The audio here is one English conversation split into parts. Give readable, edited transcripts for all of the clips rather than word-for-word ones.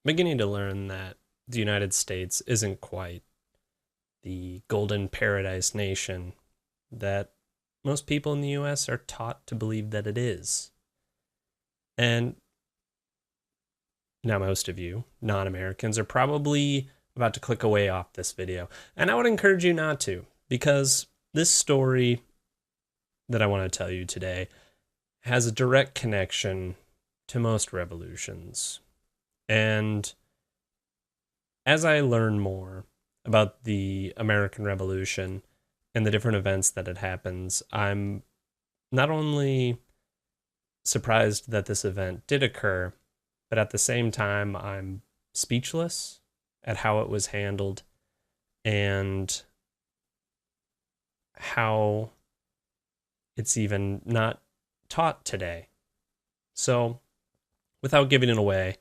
beginning to learn that the United States isn't quite the golden paradise nation that most people in the US are taught to believe that it is. And now most of you, non-Americans, are probably about to click away off this video. And I would encourage you not to, because this story that I want to tell you today has a direct connection to most revolutions. And as I learn more about the American Revolution and the different events that it happens, I'm not only surprised that this event did occur, but at the same time, I'm speechless at how it was handled and how it's even not taught today. So, without giving it away,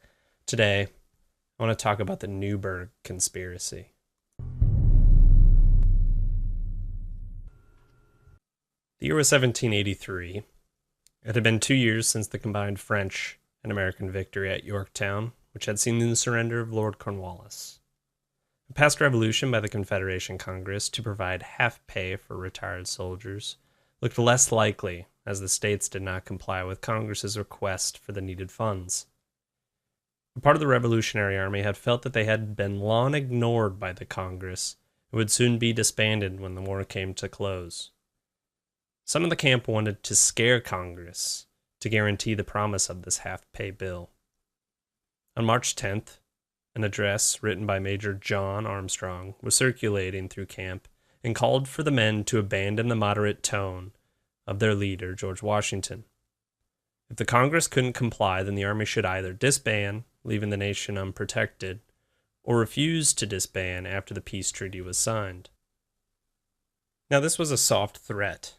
today I want to talk about the Newburgh Conspiracy. The year was 1783. It had been 2 years since the combined French and American victory at Yorktown, which had seen the surrender of Lord Cornwallis. A past revolution by the Confederation Congress to provide half pay for retired soldiers looked less likely, as the states did not comply with Congress's request for the needed funds. A part of the Revolutionary Army had felt that they had been long ignored by the Congress and would soon be disbanded when the war came to close. Some of the camp wanted to scare Congress to guarantee the promise of this half-pay bill. On March 10th, an address written by Major John Armstrong was circulating through camp and called for the men to abandon the moderate tone of their leader, George Washington. If the Congress couldn't comply, then the army should either disband, leaving the nation unprotected, or refuse to disband after the peace treaty was signed. Now, this was a soft threat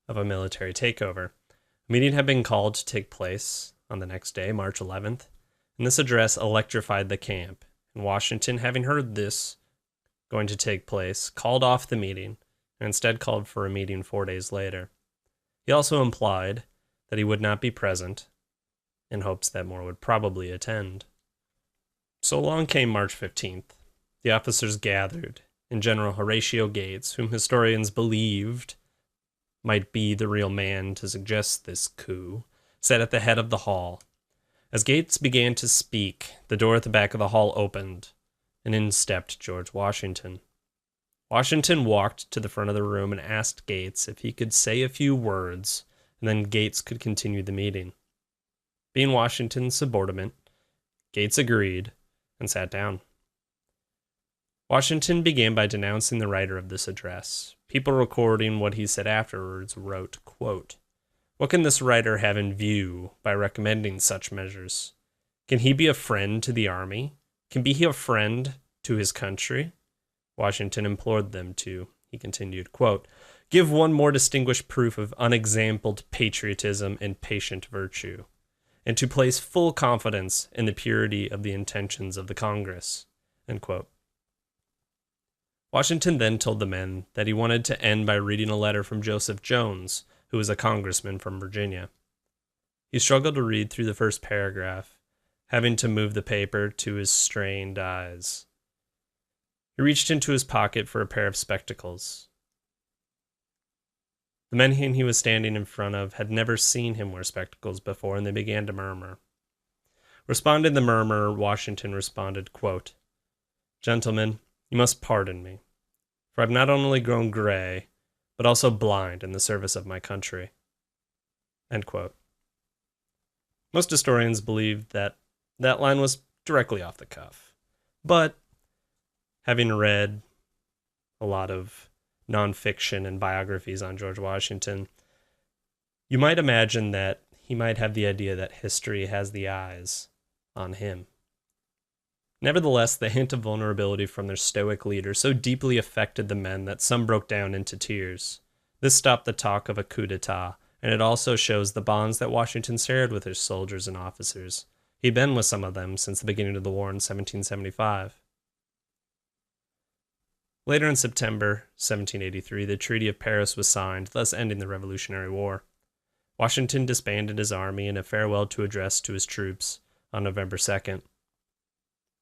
of a military takeover. A meeting had been called to take place on the next day, March 11th, and this address electrified the camp. And Washington, having heard this going to take place, called off the meeting and instead called for a meeting 4 days later. He also implied that he would not be present, in hopes that more would probably attend. So along came March 15th. The officers gathered, and General Horatio Gates, whom historians believed might be the real man to suggest this coup, sat at the head of the hall. As Gates began to speak, the door at the back of the hall opened, and in stepped George Washington. Washington walked to the front of the room and asked Gates if he could say a few words, and then Gates could continue the meeting. Being Washington's subordinate, Gates agreed and sat down. Washington began by denouncing the writer of this address. People recording what he said afterwards wrote, quote, "What can this writer have in view by recommending such measures? Can he be a friend to the army? Can be he a friend to his country?" Washington implored them to, he continued, quote, "give one more distinguished proof of unexampled patriotism and patient virtue, and to place full confidence in the purity of the intentions of the Congress." End quote. Washington then told the men that he wanted to end by reading a letter from Joseph Jones, who was a congressman from Virginia. He struggled to read through the first paragraph, having to move the paper to his strained eyes. He reached into his pocket for a pair of spectacles. The men he was standing in front of had never seen him wear spectacles before, and they began to murmur. Responding to the murmur, Washington responded, quote, "Gentlemen, you must pardon me, for I've not only grown gray, but also blind in the service of my country." End quote. Most historians believe that that line was directly off the cuff. But having read a lot of nonfiction and biographies on George Washington, you might imagine that he might have the idea that history has the eyes on him. Nevertheless, the hint of vulnerability from their stoic leader so deeply affected the men that some broke down into tears. This stopped the talk of a coup d'etat, and it also shows the bonds that Washington shared with his soldiers and officers. He'd been with some of them since the beginning of the war in 1775. Later in September 1783, the Treaty of Paris was signed, thus ending the Revolutionary War. Washington disbanded his army in a farewell to address to his troops on November 2nd.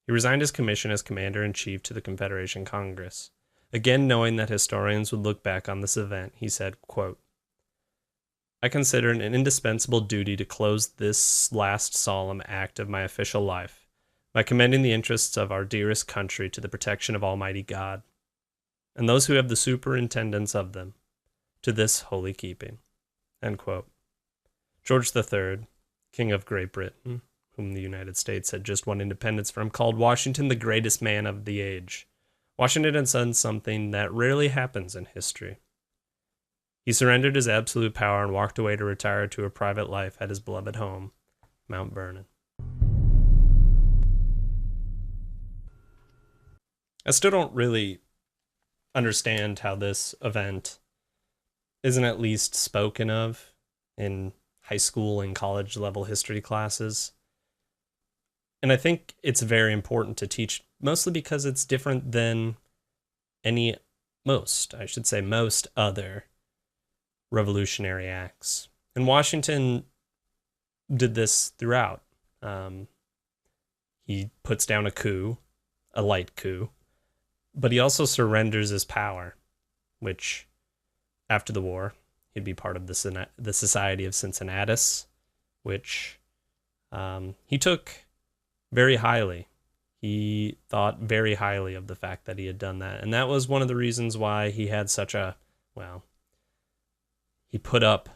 He resigned his commission as commander-in-chief to the Confederation Congress. Again, knowing that historians would look back on this event, he said, quote, "I consider it an indispensable duty to close this last solemn act of my official life by commending the interests of our dearest country to the protection of Almighty God, and those who have the superintendence of them, to this holy keeping." End quote. George III, King of Great Britain, whom the United States had just won independence from, called Washington the greatest man of the age. Washington had done something that rarely happens in history. He surrendered his absolute power and walked away to retire to a private life at his beloved home, Mount Vernon. I still don't really understand how this event isn't at least spoken of in high school and college level history classes. And I think it's very important to teach, mostly because it's different than most other revolutionary acts. And Washington did this throughout. He puts down a coup, a light coup, but he also surrenders his power, which after the war, he'd be part of the Society of Cincinnatus, which he took very highly. He thought very highly of the fact that he had done that. And that was one of the reasons why he had such he put up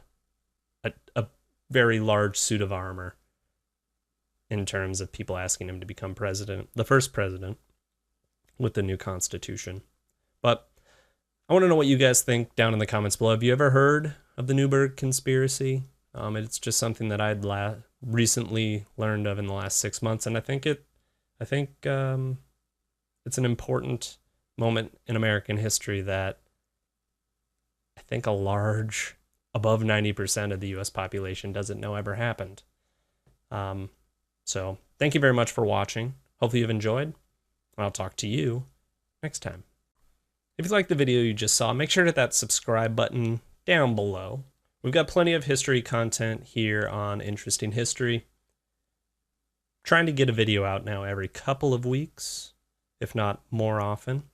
a very large suit of armor in terms of people asking him to become president, the first president with the new Constitution. But I want to know what you guys think down in the comments below. Have you ever heard of the Newburgh Conspiracy? It's just something that I'd recently learned of in the last 6 months, and I think it's an important moment in American history that I think a large, above 90% of the U.S. population doesn't know ever happened. So thank you very much for watching. Hopefully you've enjoyed. I'll talk to you next time. If you liked the video you just saw, make sure to hit that subscribe button down below. We've got plenty of history content here on Interesting History. Trying to get a video out now every couple of weeks, if not more often.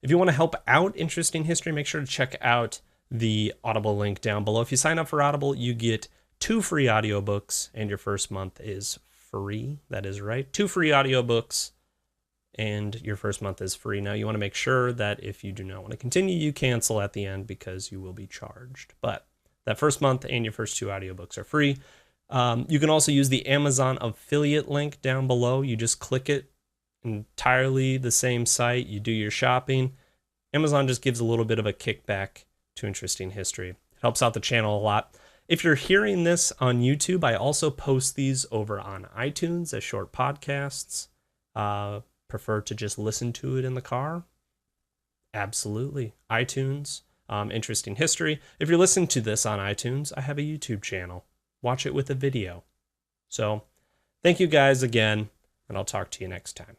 If you want to help out Interesting History, make sure to check out the Audible link down below. If you sign up for Audible, you get 2 free audiobooks, and your first month is free. That is right. 2 free audiobooks, and your first month is free. Now, you want to make sure that if you do not want to continue, you cancel at the end because you will be charged. But that first month and your first 2 audiobooks are free. You can also use the Amazon affiliate link down below. You just click it, entirely the same site. You do your shopping. Amazon just gives a little bit of a kickback to Interesting History. It helps out the channel a lot. If you're hearing this on YouTube, I also post these over on iTunes as short podcasts. Prefer to just listen to it in the car? Absolutely. iTunes, Interesting History. If you're listening to this on iTunes, I have a YouTube channel. Watch it with a video. So thank you guys again, and I'll talk to you next time.